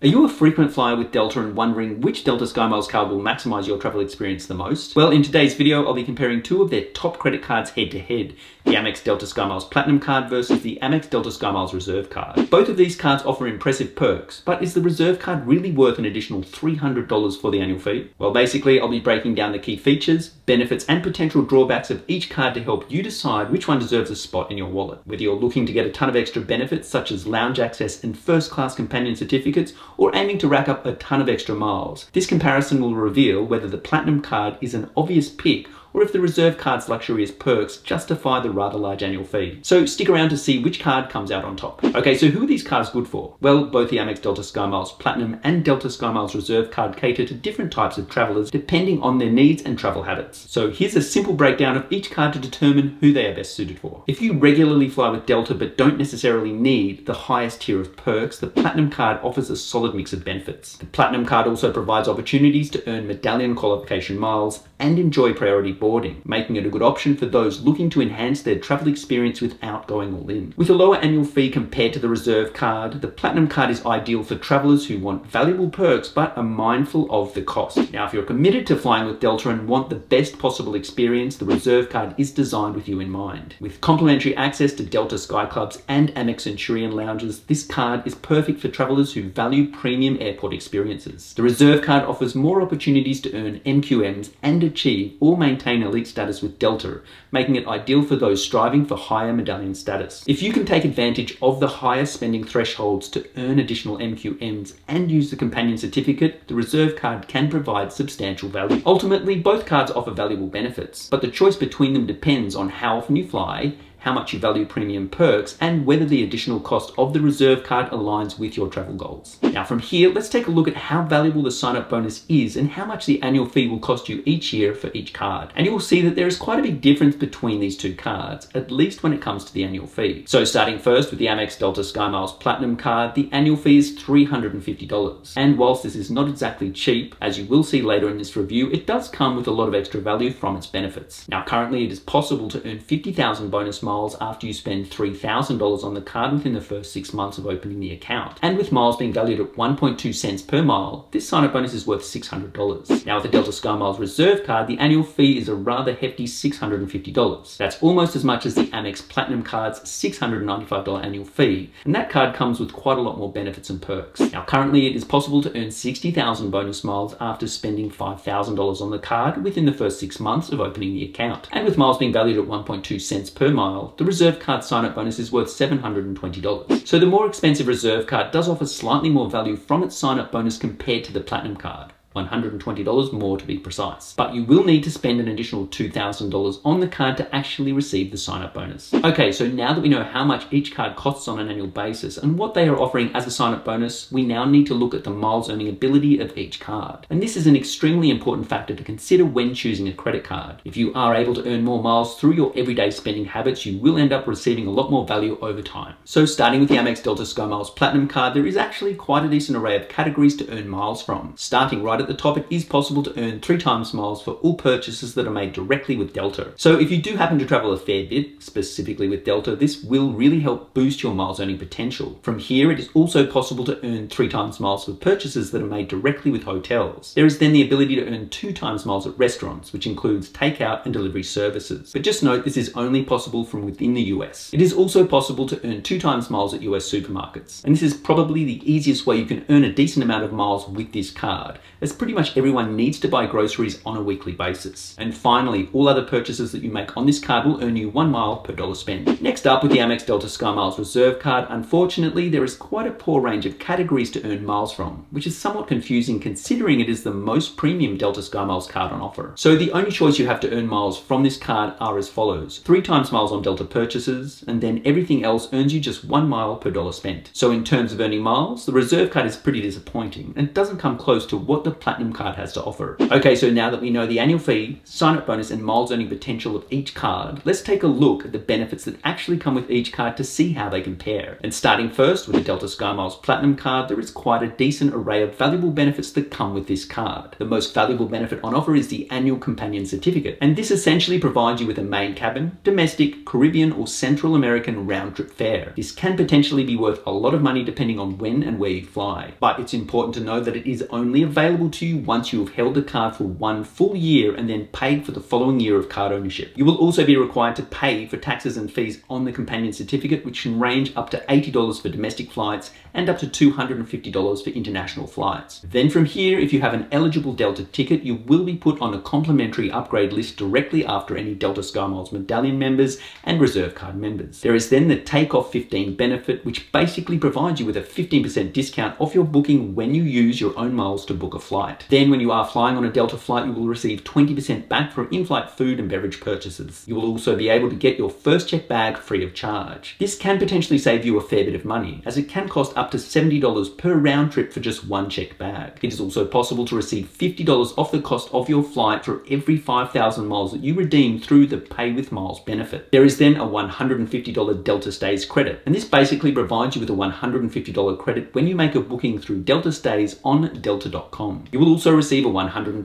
Are you a frequent flyer with Delta and wondering which Delta SkyMiles card will maximize your travel experience the most? Well, in today's video, I'll be comparing two of their top credit cards head to head. The Amex Delta SkyMiles Platinum card versus the Amex Delta SkyMiles Reserve card. Both of these cards offer impressive perks, but is the Reserve card really worth an additional $300 for the annual fee? Well, basically, I'll be breaking down the key features, benefits, and potential drawbacks of each card to help you decide which one deserves a spot in your wallet. Whether you're looking to get a ton of extra benefits such as lounge access and first-class companion certificates, or aiming to rack up a ton of extra miles, this comparison will reveal whether the Platinum card is an obvious pick or if the Reserve card's luxurious perks justify the rather large annual fee. So stick around to see which card comes out on top. Okay, so who are these cards good for? Well, both the Amex Delta SkyMiles Platinum and Delta SkyMiles Reserve card cater to different types of travelers depending on their needs and travel habits. So here's a simple breakdown of each card to determine who they are best suited for. If you regularly fly with Delta but don't necessarily need the highest tier of perks, the Platinum card offers a solid mix of benefits. The Platinum card also provides opportunities to earn medallion qualification miles and enjoy priority boarding, making it a good option for those looking to enhance their travel experience without going all in. With a lower annual fee compared to the Reserve card, the Platinum card is ideal for travelers who want valuable perks but are mindful of the cost. Now, if you're committed to flying with Delta and want the best possible experience, the Reserve card is designed with you in mind. With complimentary access to Delta Sky Clubs and Amex Centurion lounges, this card is perfect for travelers who value premium airport experiences. The Reserve card offers more opportunities to earn MQMs and achieve or maintain elite status with Delta, making it ideal for those striving for higher medallion status. If you can take advantage of the higher spending thresholds to earn additional MQMs and use the companion certificate, the Reserve card can provide substantial value. Ultimately, both cards offer valuable benefits, but the choice between them depends on how often you fly, how much you value premium perks, and whether the additional cost of the Reserve card aligns with your travel goals. Now from here, let's take a look at how valuable the sign-up bonus is and how much the annual fee will cost you each year for each card. And you will see that there is quite a big difference between these two cards, at least when it comes to the annual fee. So starting first with the Amex Delta SkyMiles Platinum card, the annual fee is $350. And whilst this is not exactly cheap, as you will see later in this review, it does come with a lot of extra value from its benefits. Now currently it is possible to earn 50,000 bonus miles after you spend $3,000 on the card within the first 6 months of opening the account. And with miles being valued at 1.2 cents per mile, this sign-up bonus is worth $600. Now with the Delta SkyMiles Reserve card, the annual fee is a rather hefty $650. That's almost as much as the Amex Platinum card's $695 annual fee, and that card comes with quite a lot more benefits and perks. Now currently it is possible to earn 60,000 bonus miles after spending $5,000 on the card within the first 6 months of opening the account. And with miles being valued at 1.2 cents per mile, the Reserve card sign-up bonus is worth $720. So the more expensive Reserve card does offer slightly more value from its sign-up bonus compared to the Platinum card. $120 more to be precise. But you will need to spend an additional $2,000 on the card to actually receive the sign-up bonus. Okay, so now that we know how much each card costs on an annual basis and what they are offering as a sign-up bonus, we now need to look at the miles earning ability of each card. And this is an extremely important factor to consider when choosing a credit card. If you are able to earn more miles through your everyday spending habits, you will end up receiving a lot more value over time. So starting with the Amex Delta SkyMiles Platinum card, there is actually quite a decent array of categories to earn miles from. Starting right at the top, it is possible to earn 3 times miles for all purchases that are made directly with Delta. So if you do happen to travel a fair bit, specifically with Delta, this will really help boost your miles earning potential. From here, it is also possible to earn 3 times miles for purchases that are made directly with hotels. There is then the ability to earn 2 times miles at restaurants, which includes takeout and delivery services. But just note, this is only possible from within the US. It is also possible to earn 2 times miles at US supermarkets. And this is probably the easiest way you can earn a decent amount of miles with this card, as pretty much everyone needs to buy groceries on a weekly basis. And finally, all other purchases that you make on this card will earn you 1 mile per dollar spent. Next up, with the Amex Delta SkyMiles Reserve card, unfortunately, there is quite a poor range of categories to earn miles from, which is somewhat confusing considering it is the most premium Delta SkyMiles card on offer. So the only choice you have to earn miles from this card are as follows: 3 times miles on Delta purchases, and then everything else earns you just 1 mile per dollar spent. So in terms of earning miles, the Reserve card is pretty disappointing and doesn't come close to what the Platinum card has to offer. Okay, so now that we know the annual fee, sign-up bonus, and miles earning potential of each card, let's take a look at the benefits that actually come with each card to see how they compare. And starting first with the Delta SkyMiles Platinum card, there is quite a decent array of valuable benefits that come with this card. The most valuable benefit on offer is the annual companion certificate, and this essentially provides you with a main cabin, domestic, Caribbean, or Central American round-trip fare. This can potentially be worth a lot of money depending on when and where you fly, but it's important to know that it is only available to you once you have held the card for 1 full year and then paid for the following year of card ownership. You will also be required to pay for taxes and fees on the companion certificate, which can range up to $80 for domestic flights and up to $250 for international flights. Then from here, if you have an eligible Delta ticket, you will be put on a complimentary upgrade list directly after any Delta SkyMiles Medallion members and Reserve card members. There is then the Takeoff 15 benefit, which basically provides you with a 15% discount off your booking when you use your own miles to book a flight. Then when you are flying on a Delta flight, you will receive 20% back for in-flight food and beverage purchases. You will also be able to get your first check bag free of charge. This can potentially save you a fair bit of money, as it can cost up to $70 per round trip for just one check bag. It is also possible to receive $50 off the cost of your flight for every 5,000 miles that you redeem through the Pay with Miles benefit. There is then a $150 Delta Stays credit, and this basically provides you with a $150 credit when you make a booking through Delta Stays on delta.com. You will also receive a $120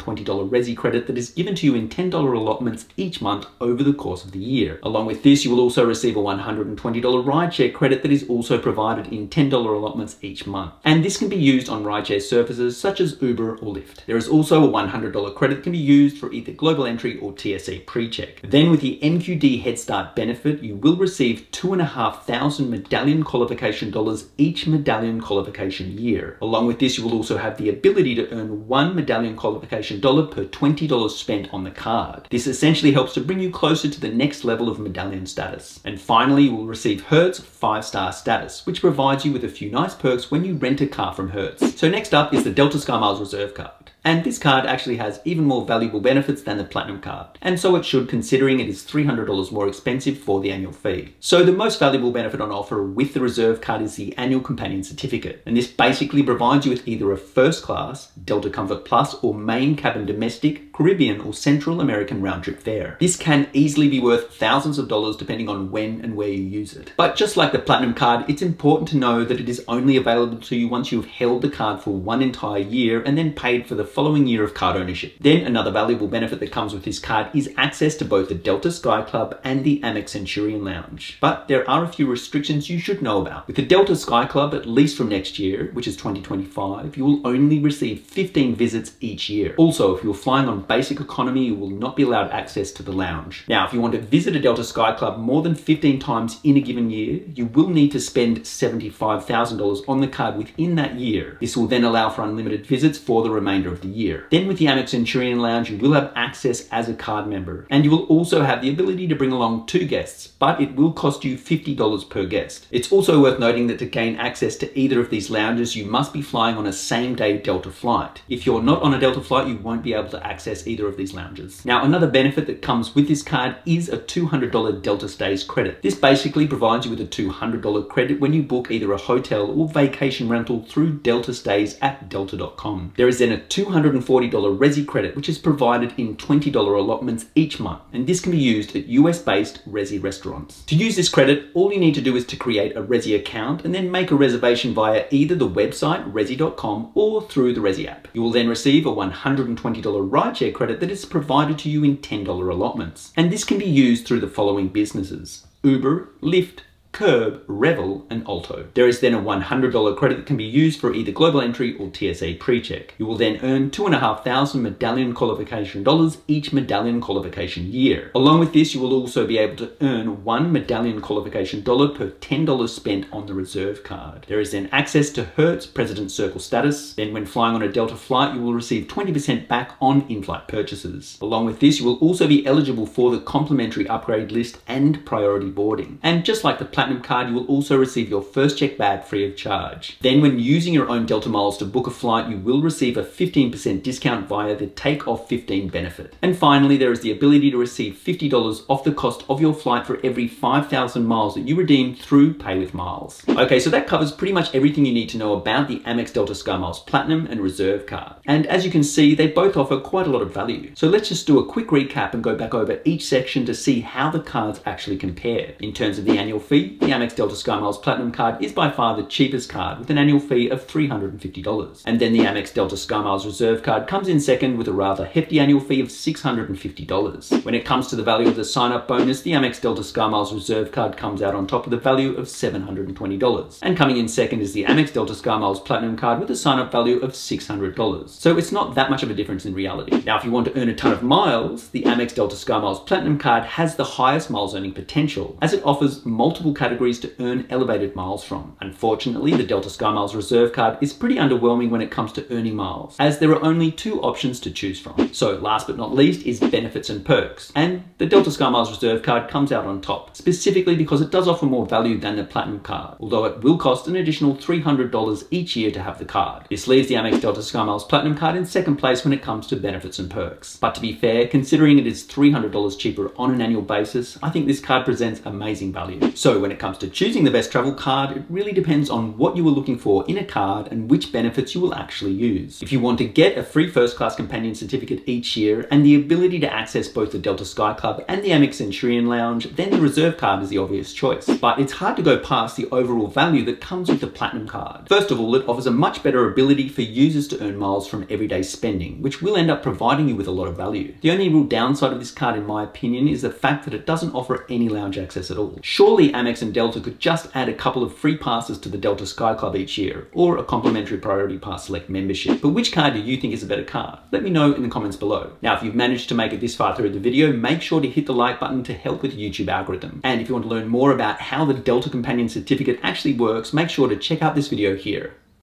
Resi credit that is given to you in $10 allotments each month over the course of the year. Along with this, you will also receive a $120 rideshare credit that is also provided in $10 allotments each month. And this can be used on rideshare services such as Uber or Lyft. There is also a $100 credit that can be used for either global entry or TSA pre-check. Then with the MQD Head Start benefit, you will receive 2,500 medallion qualification dollars each medallion qualification year. Along with this, you will also have the ability to earn 1 medallion qualification dollar per $20 spent on the card. This essentially helps to bring you closer to the next level of medallion status. And finally, you will receive Hertz 5-star status, which provides you with a few nice perks when you rent a car from Hertz. So next up is the Delta SkyMiles Reserve card. And this card actually has even more valuable benefits than the Platinum card. And so it should, considering it is $300 more expensive for the annual fee. So the most valuable benefit on offer with the Reserve card is the annual companion certificate. And this basically provides you with either a first class, Delta Comfort Plus, or main cabin domestic, Caribbean, or Central American round trip fare. This can easily be worth thousands of dollars depending on when and where you use it. But just like the Platinum card, it's important to know that it is only available to you once you've held the card for 1 entire year and then paid for the following year of card ownership. Then another valuable benefit that comes with this card is access to both the Delta Sky Club and the Amex Centurion Lounge. But there are a few restrictions you should know about. With the Delta Sky Club, at least from next year, which is 2025, you will only receive 15 visits each year. Also, if you're flying on basic economy, you will not be allowed access to the lounge. Now, if you want to visit a Delta Sky Club more than 15 times in a given year, you will need to spend $75,000 on the card within that year. This will then allow for unlimited visits for the remainder of the year. Then with the Amex Centurion Lounge, you will have access as a card member, and you will also have the ability to bring along 2 guests, but it will cost you $50 per guest. It's also worth noting that to gain access to either of these lounges, you must be flying on a same-day Delta flight. If you're not on a Delta flight, you won't be able to access either of these lounges. Now, another benefit that comes with this card is a $200 Delta Stays credit. This basically provides you with a $200 credit when you book either a hotel or vacation rental through Delta Stays at delta.com. There is then a $240 Resi credit, which is provided in $20 allotments each month, and this can be used at US-based Resi restaurants. To use this credit, all you need to do is to create a Resi account and then make a reservation via either the website resi.com or through the Resi app. You will then receive a $120 rideshare credit that is provided to you in $10 allotments, and this can be used through the following businesses: Uber, Lyft, Curb, Revel, and Alto. There is then a $100 credit that can be used for either global entry or TSA pre-check. You will then earn 2,500 medallion qualification dollars each medallion qualification year. Along with this, you will also be able to earn 1 medallion qualification dollar per $10 spent on the Reserve card. There is then access to Hertz President's Circle status. Then when flying on a Delta flight, you will receive 20% back on in-flight purchases. Along with this, you will also be eligible for the complimentary upgrade list and priority boarding. And just like the Platinum card, you will also receive your first check back free of charge. Then when using your own Delta miles to book a flight, you will receive a 15% discount via the Take Off 15 benefit. And finally, there is the ability to receive $50 off the cost of your flight for every 5,000 miles that you redeem through Pay with Miles. Okay, so that covers pretty much everything you need to know about the Amex Delta SkyMiles Platinum and Reserve card. And as you can see, they both offer quite a lot of value. So let's just do a quick recap and go back over each section to see how the cards actually compare. In terms of the annual fee, the Amex Delta SkyMiles Platinum card is by far the cheapest card with an annual fee of $350. And then the Amex Delta SkyMiles Reserve card comes in second with a rather hefty annual fee of $650. When it comes to the value of the sign-up bonus, the Amex Delta SkyMiles Reserve card comes out on top with a value of $720. And coming in second is the Amex Delta SkyMiles Platinum card with a sign-up value of $600. So it's not that much of a difference in reality. Now, if you want to earn a ton of miles, the Amex Delta SkyMiles Platinum card has the highest miles earning potential, as it offers multiple categories to earn elevated miles from. Unfortunately, the Delta SkyMiles Reserve card is pretty underwhelming when it comes to earning miles, as there are only two options to choose from. So last but not least is benefits and perks. And the Delta SkyMiles Reserve card comes out on top, specifically because it does offer more value than the Platinum card, although it will cost an additional $300 each year to have the card. This leaves the Amex Delta SkyMiles Platinum card in second place when it comes to benefits and perks. But to be fair, considering it is $300 cheaper on an annual basis, I think this card presents amazing value. So when it comes to choosing the best travel card, it really depends on what you are looking for in a card and which benefits you will actually use. If you want to get a free first class companion certificate each year and the ability to access both the Delta Sky Club and the Amex Centurion Lounge, then the Reserve card is the obvious choice. But it's hard to go past the overall value that comes with the Platinum card. First of all, it offers a much better ability for users to earn miles from everyday spending, which will end up providing you with a lot of value. The only real downside of this card, in my opinion, is the fact that it doesn't offer any lounge access at all. Surely Amex and Delta could just add a couple of free passes to the Delta Sky Club each year, or a complimentary Priority Pass Select membership. But which card do you think is a better card? Let me know in the comments below. Now, if you've managed to make it this far through the video, make sure to hit the like button to help with the YouTube algorithm. And if you want to learn more about how the Delta Companion Certificate actually works, make sure to check out this video here.